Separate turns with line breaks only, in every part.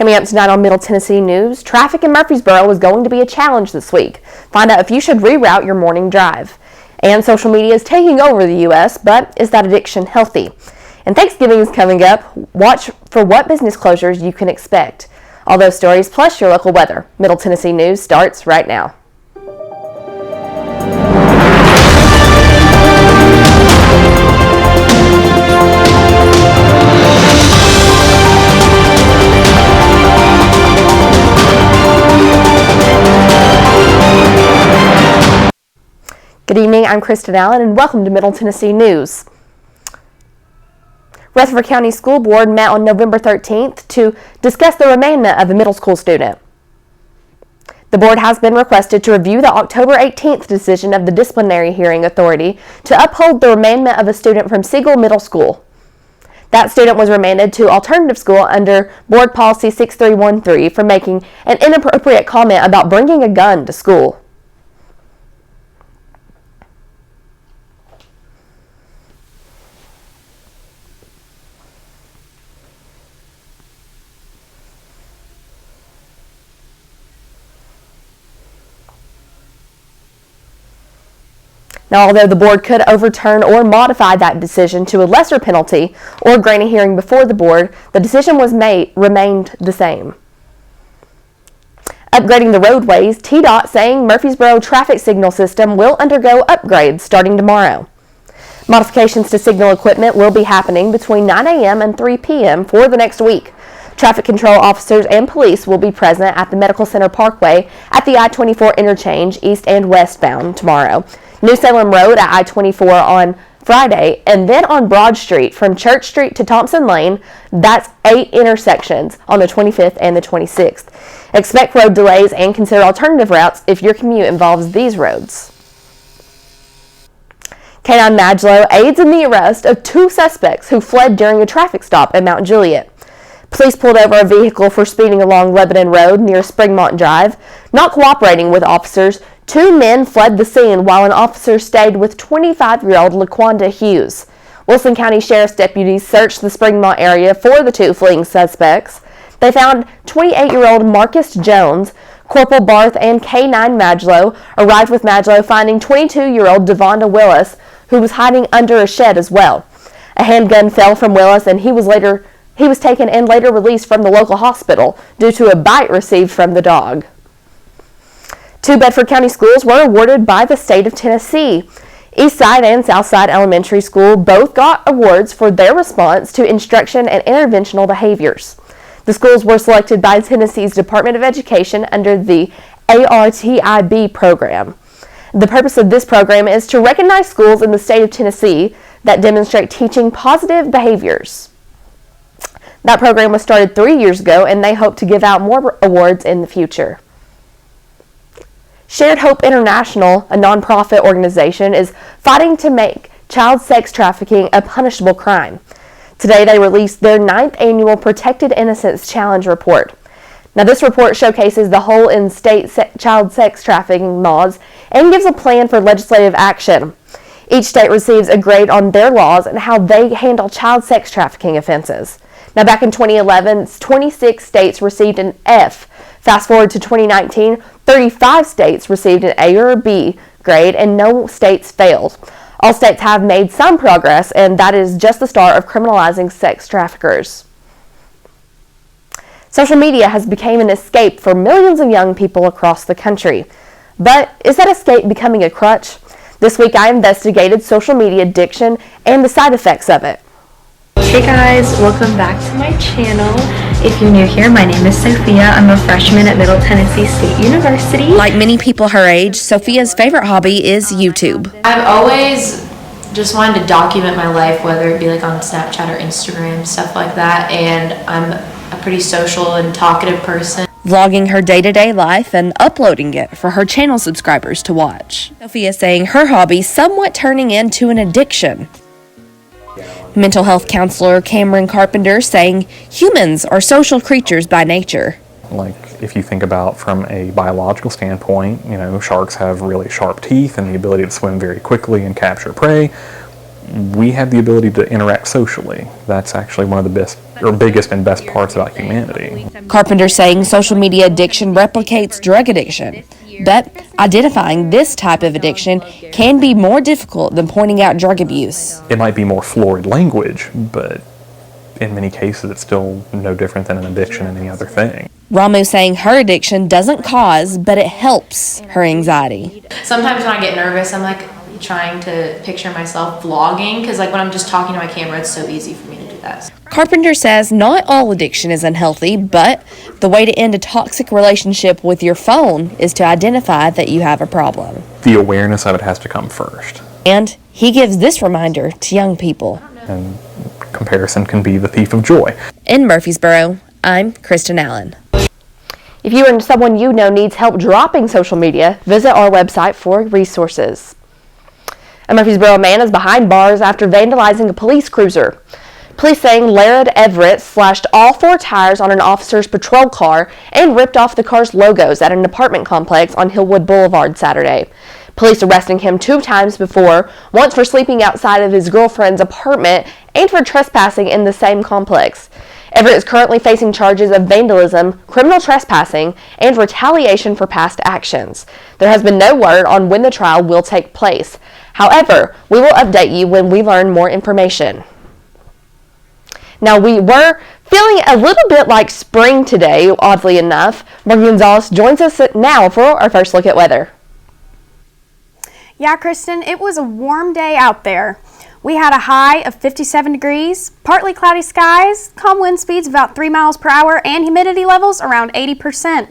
Coming up tonight on Middle Tennessee News, traffic in Murfreesboro is going to be a challenge this week. Find out if you should reroute your morning drive. And social media is taking over the U.S., but is that addiction healthy? And Thanksgiving is coming up. Watch for what business closures you can expect. All those stories plus your local weather. Middle Tennessee News starts right now. Good evening, I'm Kristen Allen, and welcome to Middle Tennessee News. Rutherford County School Board met on November 13th to discuss the remainment of a middle school student. The board has been requested to review the October 18th decision of the Disciplinary Hearing Authority to uphold the remainment of a student from Siegel Middle School. That student was remanded to alternative school under Board Policy 6313 for making an inappropriate comment about bringing a gun to school. Now, although the board could overturn or modify that decision to a lesser penalty or grant a hearing before the board, the decision remained the same. Upgrading the roadways, TDOT saying Murfreesboro traffic signal system will undergo upgrades starting tomorrow. Modifications to signal equipment will be happening between 9 a.m. and 3 p.m. for the next week. Traffic control officers and police will be present at the Medical Center Parkway at the I-24 interchange east and westbound tomorrow. New Salem Road at I-24 on Friday, and then on Broad Street from Church Street to Thompson Lane. That's 8 intersections on the 25th and the 26th. Expect road delays and consider alternative routes if your commute involves these roads. K-9 Madglow aids in the arrest of 2 suspects who fled during a traffic stop at Mount Juliet. Police pulled over a vehicle for speeding along Lebanon Road near Springmont Drive. Not cooperating with officers, 2 men fled the scene while an officer stayed with 25-year-old LaQuanda Hughes. Wilson County Sheriff's deputies searched the Springmont area for the 2 fleeing suspects. They found 28-year-old Marcus Jones. Corporal Barth and K-9 Madglow arrived with Madglow finding 22-year-old Devonda Willis, who was hiding under a shed as well. A handgun fell from Willis, and he was taken and later released from the local hospital due to a bite received from the dog. 2 Bedford County schools were awarded by the state of Tennessee. Eastside and Southside Elementary School both got awards for their response to instruction and interventional behaviors. The schools were selected by Tennessee's Department of Education under the ARTIB program. The purpose of this program is to recognize schools in the state of Tennessee that demonstrate teaching positive behaviors. That program was started 3 years ago, and they hope to give out more awards in the future. Shared Hope International, a nonprofit organization, is fighting to make child sex trafficking a punishable crime. Today, they released their 9th annual Protected Innocence Challenge report. Now, this report showcases the hole in state child sex trafficking laws and gives a plan for legislative action. Each state receives a grade on their laws and how they handle child sex trafficking offenses. Now, back in 2011, 26 states received an F. Fast forward to 2019, 35 states received an A or a B grade, and no states failed. All states have made some progress, and that is just the start of criminalizing sex traffickers. Social media has become an escape for millions of young people across the country. But is that escape becoming a crutch? This week I investigated social media addiction and the side effects of it.
Hey guys, welcome back to my channel. If you're new here, my name is Sophia. I'm a freshman at Middle Tennessee State University.
Like many people her age, Sophia's favorite hobby is YouTube.
I've always just wanted to document my life, whether it be like on Snapchat or Instagram, stuff like that, and I'm a pretty social and talkative person.
Vlogging her day-to-day life and uploading it for her channel subscribers to watch. Sophia saying her hobby somewhat turning into an addiction. Mental health counselor Cameron Carpenter saying humans are social creatures by nature.
Like if you think about from a biological standpoint, sharks have really sharp teeth and the ability to swim very quickly and capture prey. we have the ability to interact socially. That's actually one of the best or biggest and best parts about humanity.
Carpenter saying social media addiction replicates drug addiction, but identifying this type of addiction can be more difficult than pointing out drug abuse.
It might be more florid language, but in many cases it's still no different than an addiction in any other thing.
Ramu saying her addiction doesn't cause, but it helps her anxiety.
Sometimes when I get nervous, I'm like trying to picture myself vlogging, because like when I'm just talking to my camera, it's so easy for me to do that.
Carpenter says not all addiction is unhealthy, but the way to end a toxic relationship with your phone is to identify that you have a problem.
The awareness of it has to come first.
And he gives this reminder to young people.
And comparison can be the thief of joy.
In Murfreesboro, I'm Kristen Allen.
If you or someone you know needs help dropping social media, visit our website for resources. A Murfreesboro man is behind bars after vandalizing a police cruiser. Police saying Laird Everett slashed all 4 tires on an officer's patrol car and ripped off the car's logos at an apartment complex on Hillwood Boulevard Saturday. Police arresting him 2 times before, once for sleeping outside of his girlfriend's apartment and for trespassing in the same complex. Everett is currently facing charges of vandalism, criminal trespassing, and retaliation for past actions. There has been no word on when the trial will take place. However, we will update you when we learn more information. Now, we were feeling a little bit like spring today, oddly enough. Morgan Gonzalez joins us now for our first look at weather.
Yeah, Kristen, it was a warm day out there. We had a high of 57 degrees, partly cloudy skies, calm wind speeds about 3 miles per hour, and humidity levels around 80%.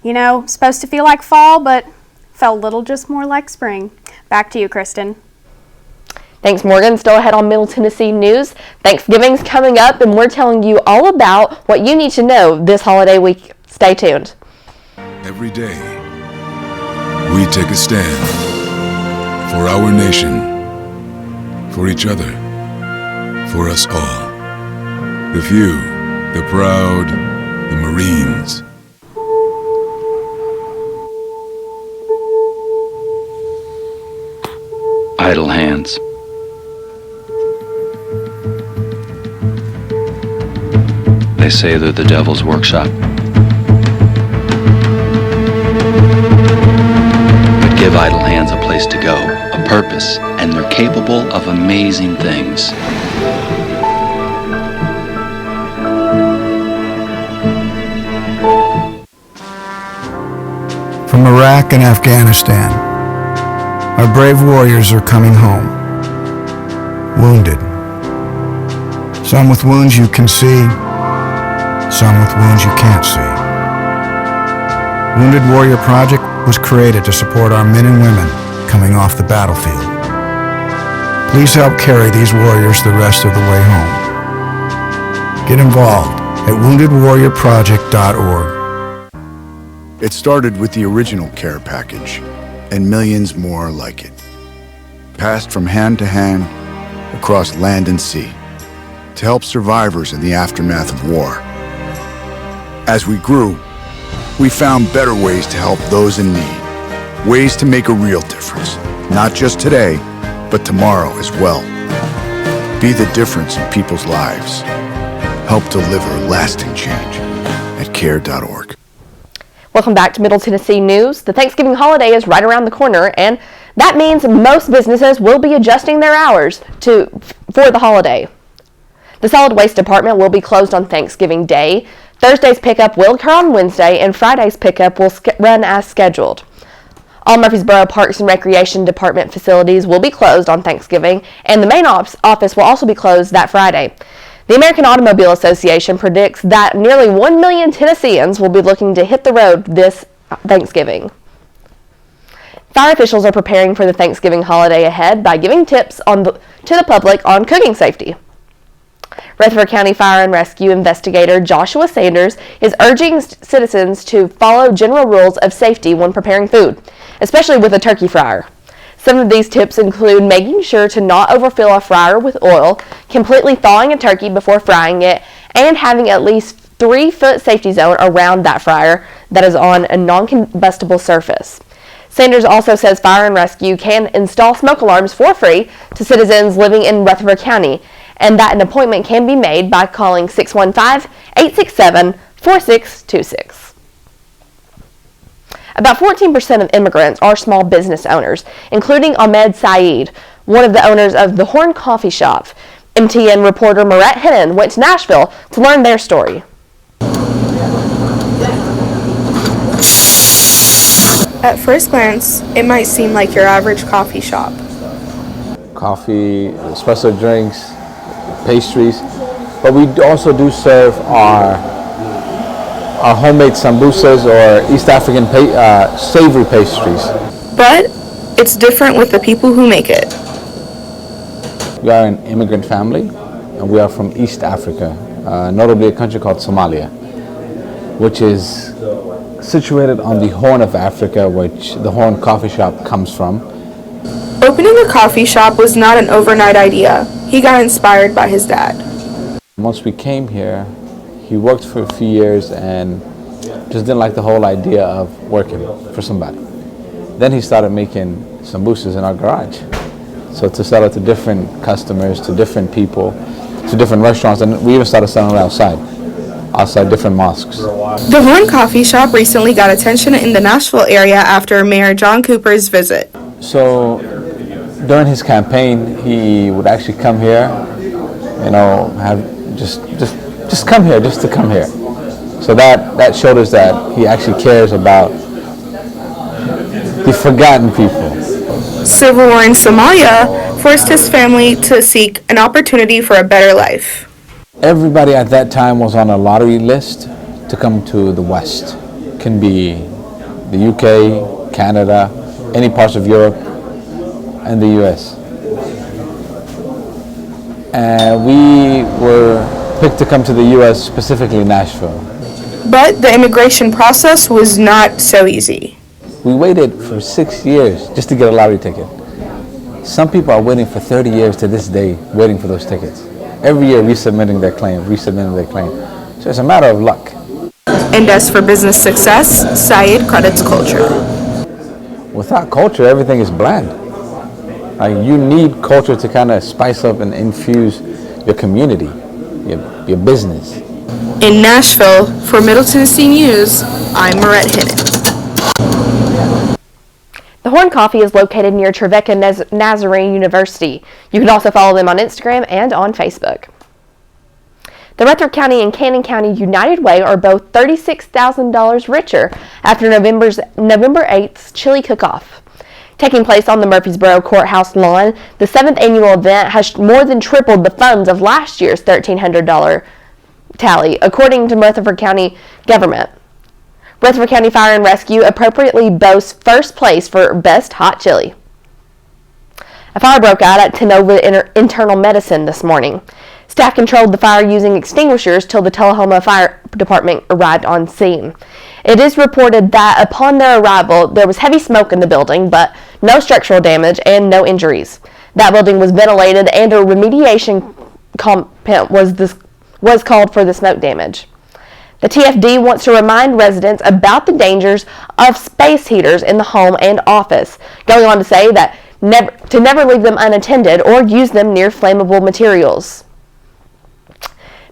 You know, supposed to feel like fall, but felt a little just more like spring. Back to you, Kristen.
Thanks, Morgan. Still ahead on Middle Tennessee News. Thanksgiving's coming up, and we're telling you all about what you need to know this holiday week. Stay tuned.
Every day, we take a stand for our nation, for each other, for us all. The few, the proud, the Marines.
Idle hands. They say they're the devil's workshop. But give idle hands a place to go, a purpose, and they're capable of amazing things.
From Iraq and Afghanistan, our brave warriors are coming home, wounded. Some with wounds you can see, some with wounds you can't see. Wounded Warrior Project was created to support our men and women coming off the battlefield. Please help carry these warriors the rest of the way home. Get involved at woundedwarriorproject.org.
It started with the original care package and millions more like it, passed from hand to hand across land and sea to help survivors in the aftermath of war. As we grew, we found better ways to help those in need, ways to make a real difference, not just today, but tomorrow as well. Be the difference in people's lives. Help deliver lasting change at care.org.
Welcome back to Middle Tennessee News. The Thanksgiving holiday is right around the corner, and that means most businesses will be adjusting their hours for the holiday. The solid waste department will be closed on Thanksgiving Day. Thursday's pickup will occur on Wednesday, and Friday's pickup will run as scheduled. All Murfreesboro Parks and Recreation Department facilities will be closed on Thanksgiving, and the main office will also be closed that Friday. The American Automobile Association predicts that nearly 1 million Tennesseans will be looking to hit the road this Thanksgiving. Fire officials are preparing for the Thanksgiving holiday ahead by giving tips to the public on cooking safety. Rutherford County Fire and Rescue investigator Joshua Sanders is urging citizens to follow general rules of safety when preparing food, especially with a turkey fryer. Some of these tips include making sure to not overfill a fryer with oil, completely thawing a turkey before frying it, and having at least 3-foot safety zone around that fryer that is on a non-combustible surface. Sanders also says Fire and Rescue can install smoke alarms for free to citizens living in Rutherford County, and that an appointment can be made by calling 615-867-4626. About 14% of immigrants are small business owners, including Ahmed Saeed, one of the owners of the Horn Coffee Shop. MTN reporter Marette Hennon went to Nashville to learn their story.
At first glance, it might seem like your average coffee shop.
Coffee, espresso drinks, pastries, but we also do serve our homemade sambusas or East African savory pastries.
But it's different with the people who make it.
We are an immigrant family, and we are from East Africa, notably a country called Somalia, which is situated on the Horn of Africa, which the Horn Coffee Shop comes from.
Opening a coffee shop was not an overnight idea. He got inspired by his dad.
Once we came here, he worked for a few years and just didn't like the whole idea of working for somebody. Then he started making sambusas in our garage. So to sell it to different customers, to different people, to different restaurants, and we even started selling it outside different mosques.
The Horn Coffee Shop recently got attention in the Nashville area after Mayor John Cooper's visit.
So during his campaign, he would actually come here, have just come here, just to come here. So that showed us that he actually cares about the forgotten people.
Civil war in Somalia forced his family to seek an opportunity for a better life.
Everybody at that time was on a lottery list to come to the West. Can be the UK, Canada, any parts of Europe, and the US. And we were picked to come to the US, specifically Nashville.
But the immigration process was not so easy.
We waited for 6 years just to get a lottery ticket. Some people are waiting for 30 years to this day, waiting for those tickets. Every year resubmitting their claim. So it's a matter of luck.
And as for business success, Saeed credits culture.
Without culture, everything is bland. You need culture to kind of spice up and infuse your community, your business.
In Nashville, for Middle Tennessee News, I'm Marette Hennon.
The Horn Coffee is located near Trevecca Nazarene University. You can also follow them on Instagram and on Facebook. The Rutherford County and Cannon County United Way are both $36,000 richer after November 8th's chili cook-off. Taking place on the Murfreesboro Courthouse lawn, the 7th annual event has more than tripled the funds of last year's $1,300 tally, according to Rutherford County government. Rutherford County Fire and Rescue appropriately boasts first place for Best Hot Chili. A fire broke out at Tenova Internal Medicine this morning. Staff controlled the fire using extinguishers till the Tullahoma Fire Department arrived on scene. It is reported that upon their arrival, there was heavy smoke in the building, but no structural damage and no injuries. That building was ventilated and a remediation component was called for the smoke damage. The TFD wants to remind residents about the dangers of space heaters in the home and office, going on to say that never leave them unattended or use them near flammable materials.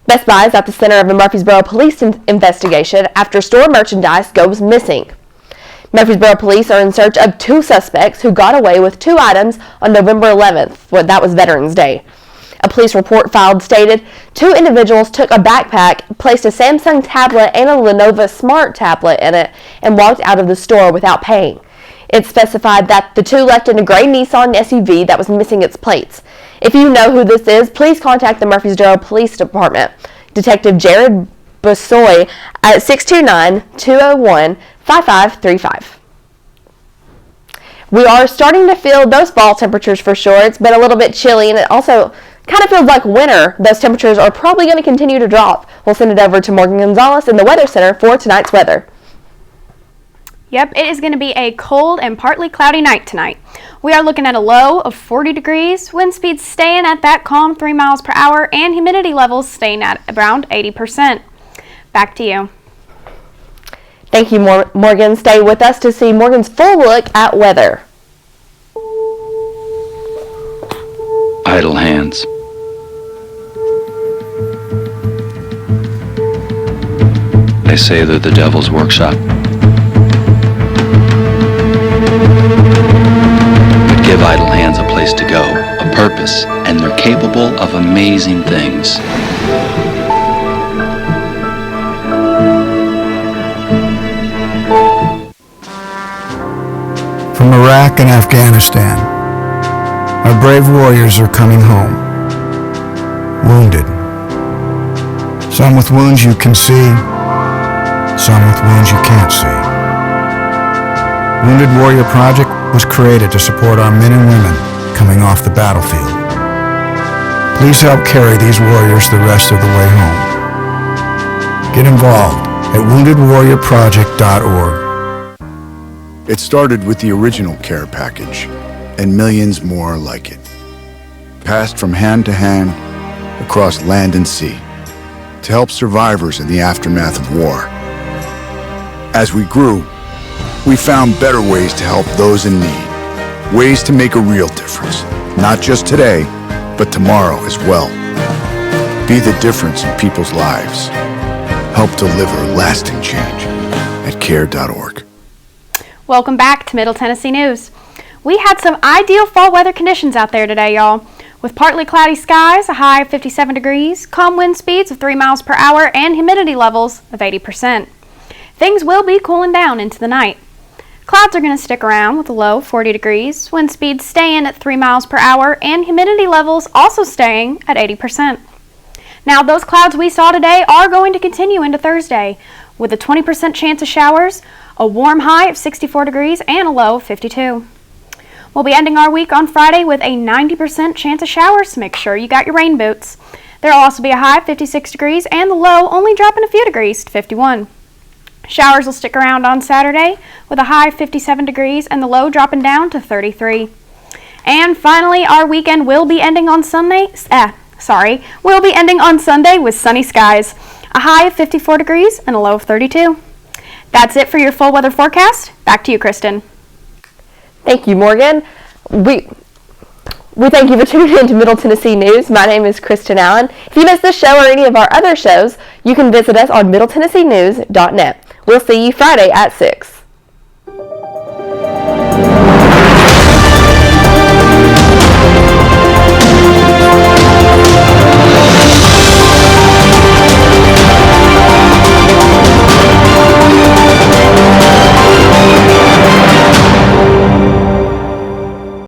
Best Buy is at the center of a Murfreesboro police investigation after store merchandise goes missing. Murfreesboro police are in search of 2 suspects who got away with 2 items on November 11th, that was Veterans Day. A police report filed stated 2 individuals took a backpack, placed a Samsung tablet and a Lenovo Smart tablet in it, and walked out of the store without paying. It specified that the 2 left in a gray Nissan SUV that was missing its plates. If you know who this is, please contact the Murfreesboro Police Department. Detective Jared Bosoy at 629-201-5535. We are starting to feel those fall temperatures for sure. It's been a little bit chilly, and it also kind of feels like winter. Those temperatures are probably going to continue to drop. We'll send it over to Morgan Gonzalez in the Weather Center for tonight's weather.
Yep, it is going to be a cold and partly cloudy night tonight. We are looking at a low of 40 degrees, wind speeds staying at that calm 3 miles per hour, and humidity levels staying at around 80%. Back to you.
Thank you, Morgan. Stay with us to see Morgan's full look at weather.
Idle hands. They say they're the devil's workshop. But give idle hands a place to go, a purpose, and they're capable of amazing things.
From Iraq and Afghanistan, our brave warriors are coming home, wounded. Some with wounds you can see, some with wounds you can't see. Wounded Warrior Project was created to support our men and women coming off the battlefield. Please help carry these warriors the rest of the way home. Get involved at woundedwarriorproject.org.
It started with the original care package and millions more like it, passed from hand to hand across land and sea to help survivors in the aftermath of war. As we grew, we found better ways to help those in need, ways to make a real difference, not just today, but tomorrow as well. Be the difference in people's lives. Help deliver lasting change at care.org.
Welcome back to Middle Tennessee News. We had some ideal fall weather conditions out there today, y'all. With partly cloudy skies, a high of 57 degrees, calm wind speeds of 3 miles per hour, and humidity levels of 80%. Things will be cooling down into the night. Clouds are going to stick around with a low of 40 degrees, wind speeds staying at 3 miles per hour, and humidity levels also staying at 80%. Now, those clouds we saw today are going to continue into Thursday, with a 20% chance of showers, a warm high of 64 degrees, and a low of 52. We'll be ending our week on Friday with a 90% chance of showers, so make sure you got your rain boots. There will also be a high of 56 degrees, and the low only dropping a few degrees to 51. Showers will stick around on Saturday with a high of 57 degrees and the low dropping down to 33. And finally, our weekend will be ending on Sunday with sunny skies, a high of 54 degrees and a low of 32. That's it for your full weather forecast. Back to you, Kristen.
Thank you, Morgan. We thank you for tuning in to Middle Tennessee News. My name is Kristen Allen. If you missed this show or any of our other shows, you can visit us on middletennesseenews.net. We'll see you Friday at 6.